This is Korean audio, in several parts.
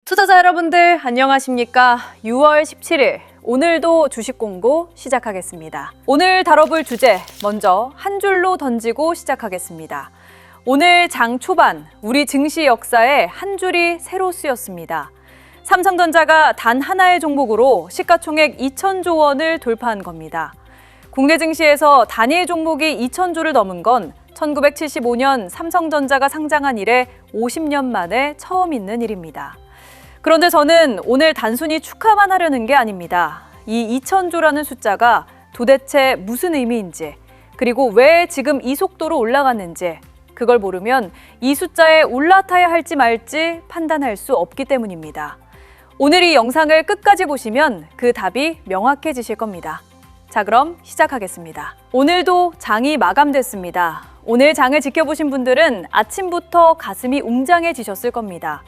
투자자 여러분들 안녕하십니까? 6월 17일 오늘도 주식 공고 시작하겠습니다. 오늘 다뤄볼 주제 먼저 한 줄로 던지고 시작하겠습니다. 오늘 장 초반 우리 증시 역사에 한 줄이 새로 쓰였습니다. 삼성전자가 단 하나의 종목으로 시가총액 2,000조 원을 돌파한 겁니다. 국내 증시에서 단일 종목이 2,000조를 넘은 건 1975년 삼성전자가 상장한 이래 50년 만에 처음 있는 일입니다. 그런데 저는 오늘 단순히 축하만 하려는 게 아닙니다. 이 2,000조라는 숫자가 도대체 무슨 의미인지, 그리고 왜 지금 이 속도로 올라갔는지, 그걸 모르면 이 숫자에 올라타야 할지 말지 판단할 수 없기 때문입니다. 오늘 이 영상을 끝까지 보시면 그 답이 명확해지실 겁니다. 자, 그럼 시작하겠습니다. 오늘도 장이 마감됐습니다. 오늘 장을 지켜보신 분들은 아침부터 가슴이 웅장해지셨을 겁니다.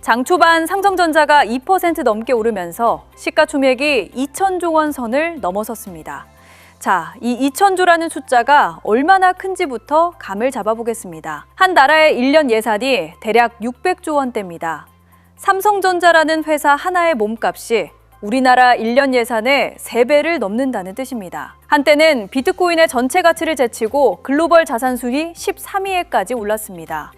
장 초반 삼성전자가 2% 넘게 오르면서 시가총액이 2,000조 원 선을 넘어섰습니다. 자, 이 2,000조라는 숫자가 얼마나 큰지부터 감을 잡아보겠습니다. 한 나라의 1년 예산이 대략 600조 원대입니다. 삼성전자라는 회사 하나의 몸값이 우리나라 1년 예산의 3배를 넘는다는 뜻입니다. 한때는 비트코인의 전체 가치를 제치고 글로벌 자산 순위 13위에까지 올랐습니다.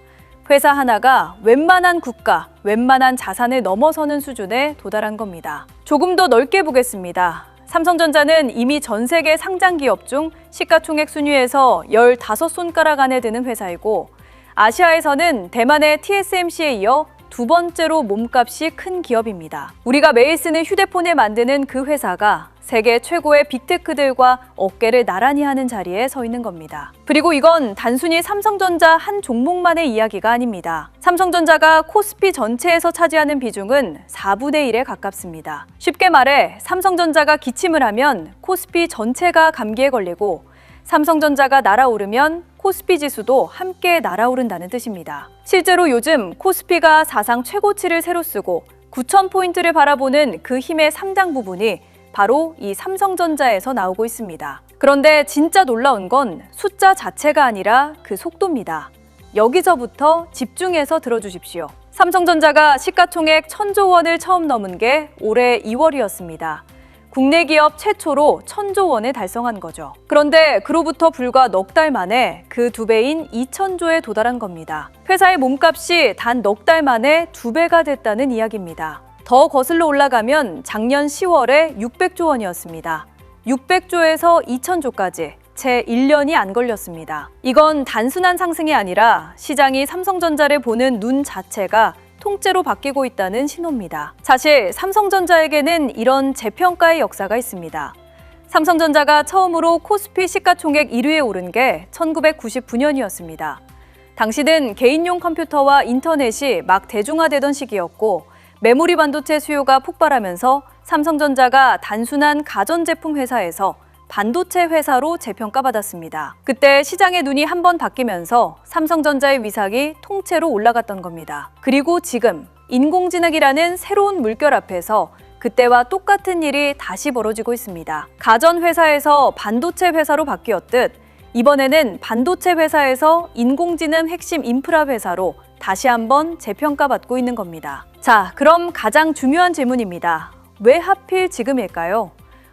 회사 하나가 웬만한 국가, 웬만한 자산을 넘어서는 수준에 도달한 겁니다. 조금 더 넓게 보겠습니다. 삼성전자는 이미 전 세계 상장 기업 중 시가총액 순위에서 15손가락 안에 드는 회사이고, 아시아에서는 대만의 TSMC에 이어 두 번째로 몸값이 큰 기업입니다. 우리가 매일 쓰는 휴대폰을 만드는 그 회사가 세계 최고의 빅테크들과 어깨를 나란히 하는 자리에 서 있는 겁니다. 그리고 이건 단순히 삼성전자 한 종목만의 이야기가 아닙니다. 삼성전자가 코스피 전체에서 차지하는 비중은 4분의 1에 가깝습니다. 쉽게 말해 삼성전자가 기침을 하면 코스피 전체가 감기에 걸리고, 삼성전자가 날아오르면 코스피 지수도 함께 날아오른다는 뜻입니다. 실제로 요즘 코스피가 사상 최고치를 새로 쓰고 9,000포인트를 바라보는 그 힘의 상당 부분이 바로 이 삼성전자에서 나오고 있습니다. 그런데 진짜 놀라운 건 숫자 자체가 아니라 그 속도입니다. 여기서부터 집중해서 들어주십시오. 삼성전자가 시가총액 1,000조 원을 처음 넘은 게 올해 2월이었습니다. 국내 기업 최초로 1,000조 원을 달성한 거죠. 그런데 그로부터 불과 넉 달 만에 그 2배인 2,000조에 도달한 겁니다. 회사의 몸값이 단 넉 달 만에 2배가 됐다는 이야기입니다. 더 거슬러 올라가면 작년 10월에 600조 원이었습니다. 600조에서 2,000조까지 채 1년이 안 걸렸습니다. 이건 단순한 상승이 아니라 시장이 삼성전자를 보는 눈 자체가 통째로 바뀌고 있다는 신호입니다. 사실 삼성전자에게는 이런 재평가의 역사가 있습니다. 삼성전자가 처음으로 코스피 시가총액 1위에 오른 게 1999년이었습니다. 당시는 개인용 컴퓨터와 인터넷이 막 대중화되던 시기였고, 메모리 반도체 수요가 폭발하면서 삼성전자가 단순한 가전제품 회사에서 반도체 회사로 재평가받았습니다. 그때 시장의 눈이 한번 바뀌면서 삼성전자의 위상이 통째로 올라갔던 겁니다. 그리고 지금 인공지능이라는 새로운 물결 앞에서 그때와 똑같은 일이 다시 벌어지고 있습니다. 가전 회사에서 반도체 회사로 바뀌었듯 이번에는 반도체 회사에서 인공지능 핵심 인프라 회사로 다시 한번 재평가받고 있는 겁니다. 자, 그럼 가장 중요한 질문입니다. 왜 하필 지금일까요?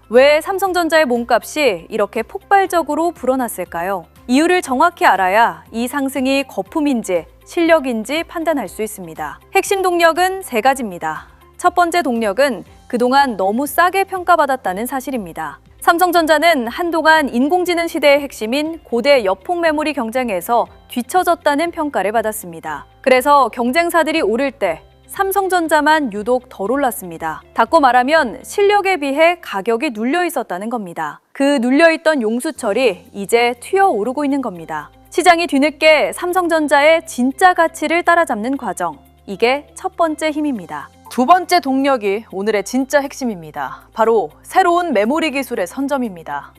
왜 삼성전자의 몸값이 이렇게 폭발적으로 불어났을까요? 이유를 정확히 알아야 이 상승이 거품인지 실력인지 판단할 수 있습니다. 핵심 동력은 3가지입니다. 첫 번째 동력은 그동안 너무 싸게 평가받았다는 사실입니다. 삼성전자는 한동안 인공지능 시대의 핵심인 고대 여폭 메모리 경쟁에서 뒤처졌다는 평가를 받았습니다. 그래서 경쟁사들이 오를 때 삼성전자만 유독 덜 올랐습니다. 닫고 말하면 실력에 비해 가격이 눌려 있었다는 겁니다. 그 눌려있던 용수철이 이제 튀어오르고 있는 겁니다. 시장이 뒤늦게 삼성전자의 진짜 가치를 따라잡는 과정, 이게 첫 번째 힘입니다. 두 번째 동력이 오늘의 진짜 핵심입니다. 바로 새로운 메모리 기술의 선점입니다.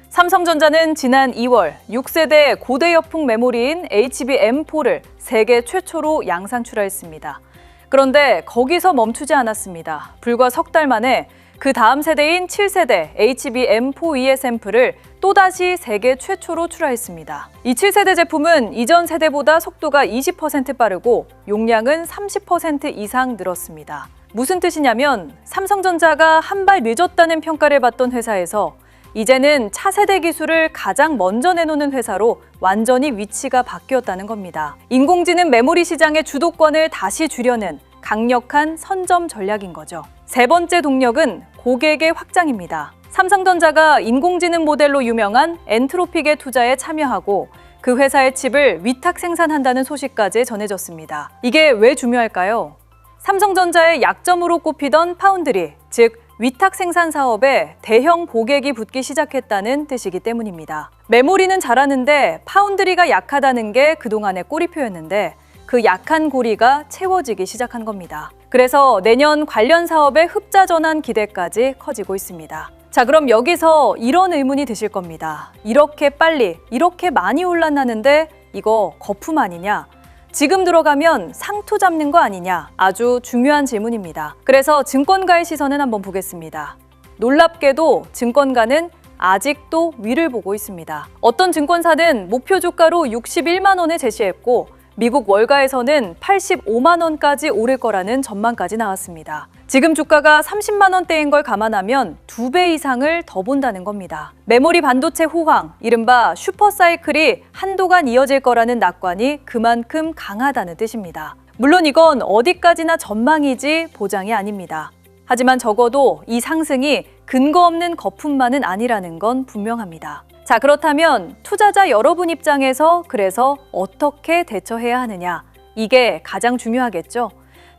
삼성전자는 지난 2월 6세대 고대 여폭 메모리인 HBM4를 세계 최초로 양산 출하했습니다. 그런데 거기서 멈추지 않았습니다. 불과 석 달 만에 그 다음 세대인 7세대 HBM4E의 샘플을 또다시 세계 최초로 출하했습니다. 이 7세대 제품은 이전 세대보다 속도가 20% 빠르고 용량은 30% 이상 늘었습니다. 무슨 뜻이냐면 삼성전자가 한 발 늦었다는 평가를 받던 회사에서 이제는 차세대 기술을 가장 먼저 내놓는 회사로 완전히 위치가 바뀌었다는 겁니다. 인공지능 메모리 시장의 주도권을 다시 주려는 강력한 선점 전략인 거죠. 세 번째 동력은 고객의 확장입니다. 삼성전자가 인공지능 모델로 유명한 엔트로픽의 투자에 참여하고 그 회사의 칩을 위탁 생산한다는 소식까지 전해졌습니다. 이게 왜 중요할까요? 삼성전자의 약점으로 꼽히던 파운드리, 즉 위탁 생산 사업에 대형 고객이 붙기 시작했다는 뜻이기 때문입니다. 메모리는 잘하는데 파운드리가 약하다는 게 그동안의 꼬리표였는데 그 약한 고리가 채워지기 시작한 겁니다. 그래서 내년 관련 사업의 흡자 전환 기대까지 커지고 있습니다. 자, 그럼 여기서 이런 의문이 드실 겁니다. 이렇게 빨리, 이렇게 많이 올랐나는데 이거 거품 아니냐? 지금 들어가면 상투 잡는 거 아니냐? 아주 중요한 질문입니다. 그래서 증권가의 시선은 한번 보겠습니다. 놀랍게도 증권가는 아직도 위를 보고 있습니다. 어떤 증권사는 목표 주가로 61만 원을 제시했고 미국 월가에서는 85만 원까지 오를 거라는 전망까지 나왔습니다. 지금 주가가 30만 원대인 걸 감안하면 2배 이상을 더 본다는 겁니다. 메모리 반도체 호황, 이른바 슈퍼사이클이 한동안 이어질 거라는 낙관이 그만큼 강하다는 뜻입니다. 물론 이건 어디까지나 전망이지 보장이 아닙니다. 하지만 적어도 이 상승이 근거 없는 거품만은 아니라는 건 분명합니다. 자, 그렇다면 투자자 여러분 입장에서 그래서 어떻게 대처해야 하느냐? 이게 가장 중요하겠죠?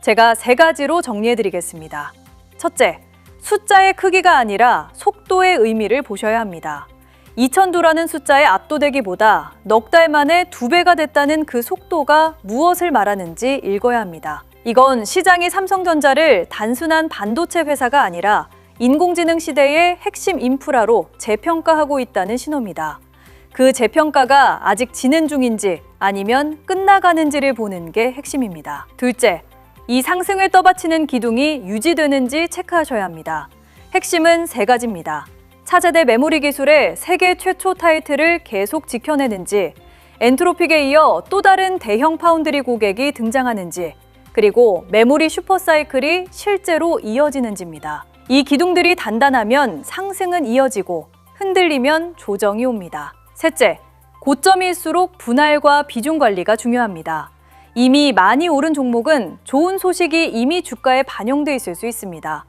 제가 3가지로 정리해드리겠습니다. 첫째, 숫자의 크기가 아니라 속도의 의미를 보셔야 합니다. 2002라는 숫자에 압도되기보다 넉 달 만에 2배가 됐다는 그 속도가 무엇을 말하는지 읽어야 합니다. 이건 시장이 삼성전자를 단순한 반도체 회사가 아니라 인공지능 시대의 핵심 인프라로 재평가하고 있다는 신호입니다. 그 재평가가 아직 진행 중인지 아니면 끝나가는지를 보는 게 핵심입니다. 둘째, 이 상승을 떠받치는 기둥이 유지되는지 체크하셔야 합니다. 핵심은 3가지입니다. 차세대 메모리 기술의 세계 최초 타이틀을 계속 지켜내는지, 엔트로픽에 이어 또 다른 대형 파운드리 고객이 등장하는지, 그리고 메모리 슈퍼사이클이 실제로 이어지는지입니다. 이 기둥들이 단단하면 상승은 이어지고 흔들리면 조정이 옵니다. 셋째, 고점일수록 분할과 비중 관리가 중요합니다. 이미 많이 오른 종목은 좋은 소식이 이미 주가에 반영돼 있을 수 있습니다.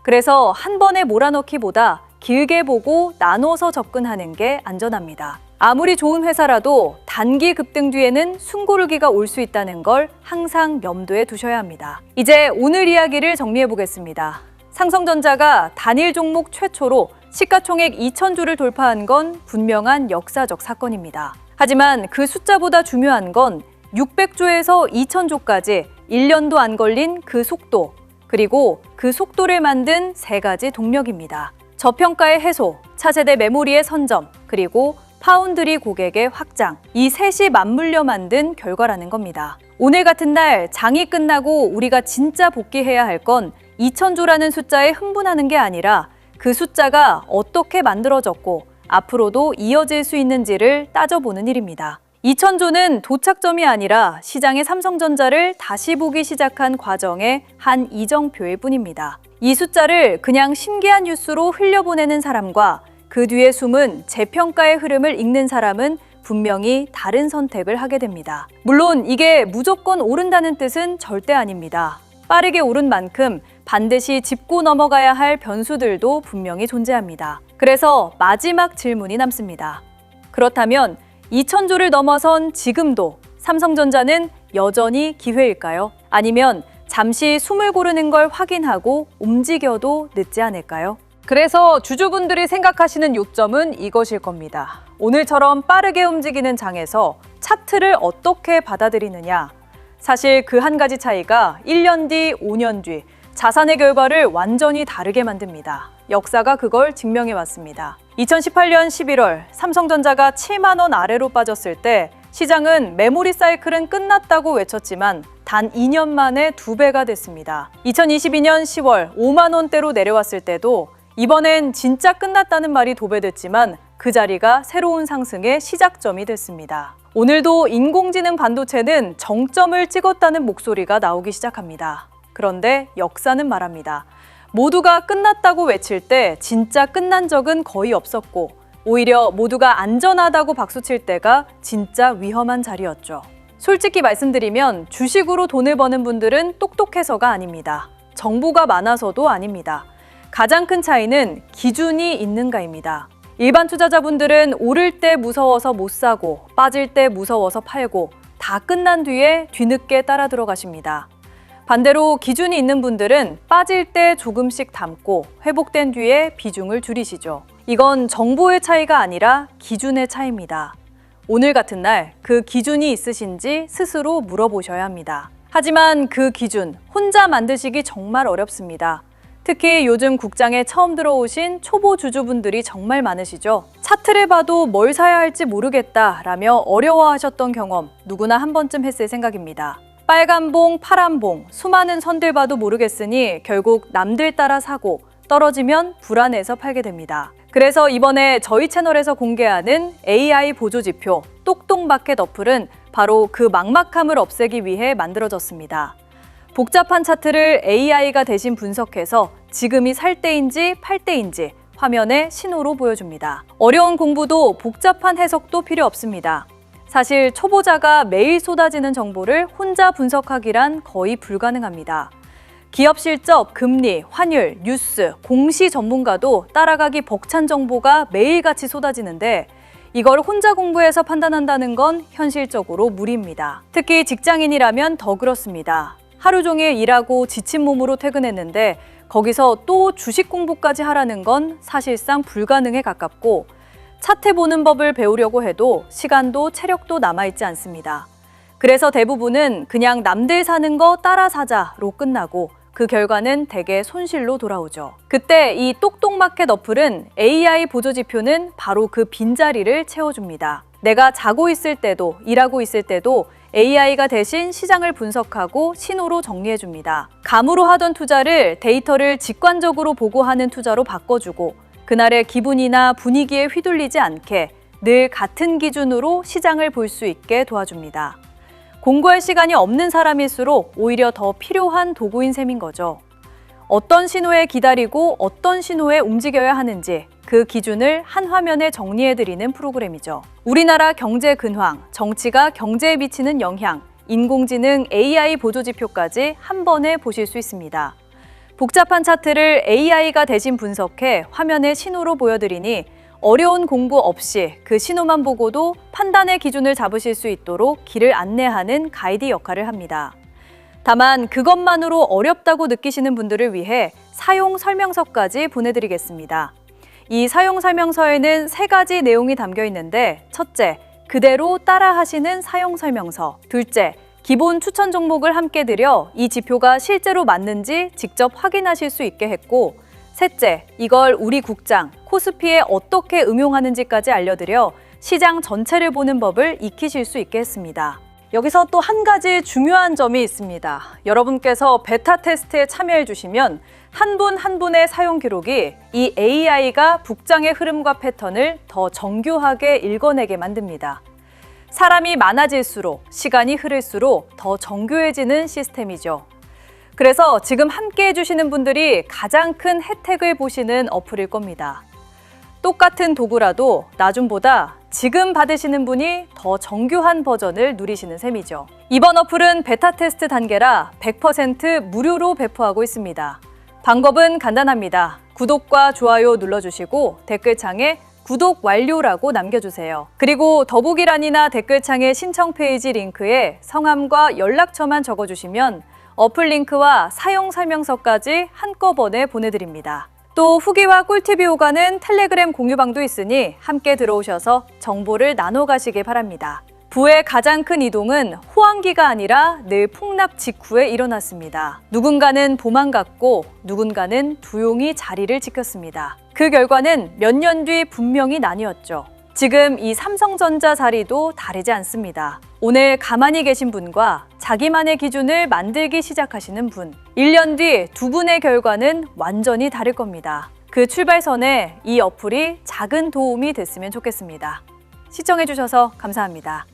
그래서 한 번에 몰아넣기보다 길게 보고 나눠서 접근하는 게 안전합니다. 아무리 좋은 회사라도 단기 급등 뒤에는 숨고르기가 올 수 있다는 걸 항상 염두에 두셔야 합니다. 이제 오늘 이야기를 정리해 보겠습니다. 삼성전자가 단일 종목 최초로 시가총액 2,000주를 돌파한 건 분명한 역사적 사건입니다. 하지만 그 숫자보다 중요한 건 600조에서 2,000조까지 1년도 안 걸린 그 속도, 그리고 그 속도를 만든 3가지 동력입니다. 저평가의 해소, 차세대 메모리의 선점, 그리고 파운드리 고객의 확장, 이 셋이 맞물려 만든 결과라는 겁니다. 오늘 같은 날 장이 끝나고 우리가 진짜 복귀해야 할 건 2,000조라는 숫자에 흥분하는 게 아니라 그 숫자가 어떻게 만들어졌고 앞으로도 이어질 수 있는지를 따져보는 일입니다. 2,000조는 도착점이 아니라 시장의 삼성전자를 다시 보기 시작한 과정의 한 이정표일 뿐입니다. 이 숫자를 그냥 신기한 뉴스로 흘려보내는 사람과 그 뒤에 숨은 재평가의 흐름을 읽는 사람은 분명히 다른 선택을 하게 됩니다. 물론 이게 무조건 오른다는 뜻은 절대 아닙니다. 빠르게 오른 만큼 반드시 짚고 넘어가야 할 변수들도 분명히 존재합니다. 그래서 마지막 질문이 남습니다. 그렇다면 2,000조를 넘어선 지금도 삼성전자는 여전히 기회일까요? 아니면 잠시 숨을 고르는 걸 확인하고 움직여도 늦지 않을까요? 그래서 주주분들이 생각하시는 요점은 이것일 겁니다. 오늘처럼 빠르게 움직이는 장에서 차트를 어떻게 받아들이느냐. 사실 그 한 가지 차이가 1년 뒤, 5년 뒤 자산의 결과를 완전히 다르게 만듭니다. 역사가 그걸 증명해 왔습니다. 2018년 11월 삼성전자가 7만 원 아래로 빠졌을 때 시장은 메모리 사이클은 끝났다고 외쳤지만 단 2년 만에 2배가 됐습니다. 2022년 10월 5만 원대로 내려왔을 때도 이번엔 진짜 끝났다는 말이 도배됐지만 그 자리가 새로운 상승의 시작점이 됐습니다. 오늘도 인공지능 반도체는 정점을 찍었다는 목소리가 나오기 시작합니다. 그런데 역사는 말합니다. 모두가 끝났다고 외칠 때 진짜 끝난 적은 거의 없었고 오히려 모두가 안전하다고 박수칠 때가 진짜 위험한 자리였죠. 솔직히 말씀드리면 주식으로 돈을 버는 분들은 똑똑해서가 아닙니다. 정보가 많아서도 아닙니다. 가장 큰 차이는 기준이 있는가입니다. 일반 투자자분들은 오를 때 무서워서 못 사고 빠질 때 무서워서 팔고 다 끝난 뒤에 뒤늦게 따라 들어가십니다. 반대로 기준이 있는 분들은 빠질 때 조금씩 담고 회복된 뒤에 비중을 줄이시죠. 이건 정보의 차이가 아니라 기준의 차이입니다. 오늘 같은 날 그 기준이 있으신지 스스로 물어보셔야 합니다. 하지만 그 기준 혼자 만드시기 정말 어렵습니다. 특히 요즘 국장에 처음 들어오신 초보 주주분들이 정말 많으시죠. 차트를 봐도 뭘 사야 할지 모르겠다라며 어려워하셨던 경험 누구나 한 번쯤 했을 생각입니다. 빨간 봉, 파란 봉, 수많은 선들 봐도 모르겠으니 결국 남들 따라 사고 떨어지면 불안해서 팔게 됩니다. 그래서 이번에 저희 채널에서 공개하는 AI 보조지표 똑똑마켓 어플은 바로 그 막막함을 없애기 위해 만들어졌습니다. 복잡한 차트를 AI가 대신 분석해서 지금이 살 때인지 팔 때인지 화면에 신호로 보여줍니다. 어려운 공부도 복잡한 해석도 필요 없습니다. 사실 초보자가 매일 쏟아지는 정보를 혼자 분석하기란 거의 불가능합니다. 기업 실적, 금리, 환율, 뉴스, 공시 전문가도 따라가기 벅찬 정보가 매일같이 쏟아지는데 이걸 혼자 공부해서 판단한다는 건 현실적으로 무리입니다. 특히 직장인이라면 더 그렇습니다. 하루 종일 일하고 지친 몸으로 퇴근했는데 거기서 또 주식 공부까지 하라는 건 사실상 불가능에 가깝고 차트 보는 법을 배우려고 해도 시간도 체력도 남아있지 않습니다. 그래서 대부분은 그냥 남들 사는 거 따라 사자로 끝나고 그 결과는 대개 손실로 돌아오죠. 그때 이 똑똑마켓 어플은 AI 보조지표는 바로 그 빈자리를 채워줍니다. 내가 자고 있을 때도 일하고 있을 때도 AI가 대신 시장을 분석하고 신호로 정리해줍니다. 감으로 하던 투자를 데이터를 직관적으로 보고하는 투자로 바꿔주고 그날의 기분이나 분위기에 휘둘리지 않게 늘 같은 기준으로 시장을 볼 수 있게 도와줍니다. 공부할 시간이 없는 사람일수록 오히려 더 필요한 도구인 셈인 거죠. 어떤 신호에 기다리고 어떤 신호에 움직여야 하는지 그 기준을 한 화면에 정리해드리는 프로그램이죠. 우리나라 경제 근황, 정치가 경제에 미치는 영향, 인공지능 AI 보조지표까지 한 번에 보실 수 있습니다. 복잡한 차트를 AI가 대신 분석해 화면에 신호로 보여드리니 어려운 공부 없이 그 신호만 보고도 판단의 기준을 잡으실 수 있도록 길을 안내하는 가이드 역할을 합니다. 다만 그것만으로 어렵다고 느끼시는 분들을 위해 사용 설명서까지 보내드리겠습니다. 이 사용 설명서에는 3가지 내용이 담겨 있는데 첫째, 그대로 따라 하시는 사용 설명서. 둘째, 기본 추천 종목을 함께 드려 이 지표가 실제로 맞는지 직접 확인하실 수 있게 했고 셋째, 이걸 우리 국장, 코스피에 어떻게 응용하는지까지 알려드려 시장 전체를 보는 법을 익히실 수 있게 했습니다. 여기서 또 한 가지 중요한 점이 있습니다. 여러분께서 베타 테스트에 참여해 주시면 한 분 한 분의 사용 기록이 이 AI가 북장의 흐름과 패턴을 더 정교하게 읽어내게 만듭니다. 사람이 많아질수록 시간이 흐를수록 더 정교해지는 시스템이죠. 그래서 지금 함께 해주시는 분들이 가장 큰 혜택을 보시는 어플일 겁니다. 똑같은 도구라도 나중보다 지금 받으시는 분이 더 정교한 버전을 누리시는 셈이죠. 이번 어플은 베타 테스트 단계라 100% 무료로 배포하고 있습니다. 방법은 간단합니다. 구독과 좋아요 눌러주시고 댓글창에 구독 완료라고 남겨주세요. 그리고 더보기란이나 댓글창의 신청 페이지 링크에 성함과 연락처만 적어주시면 어플 링크와 사용 설명서까지 한꺼번에 보내드립니다. 또 후기와 꿀팁이 오가는 텔레그램 공유방도 있으니 함께 들어오셔서 정보를 나눠 가시길 바랍니다. 부의 가장 큰 이동은 호황기가 아니라 늘 폭락 직후에 일어났습니다. 누군가는 도망갔고 누군가는 조용히 자리를 지켰습니다. 그 결과는 몇 년 뒤 분명히 나뉘었죠. 지금 이 삼성전자 자리도 다르지 않습니다. 오늘 가만히 계신 분과 자기만의 기준을 만들기 시작하시는 분. 1년 뒤 두 분의 결과는 완전히 다를 겁니다. 그 출발선에 이 어플이 작은 도움이 됐으면 좋겠습니다. 시청해주셔서 감사합니다.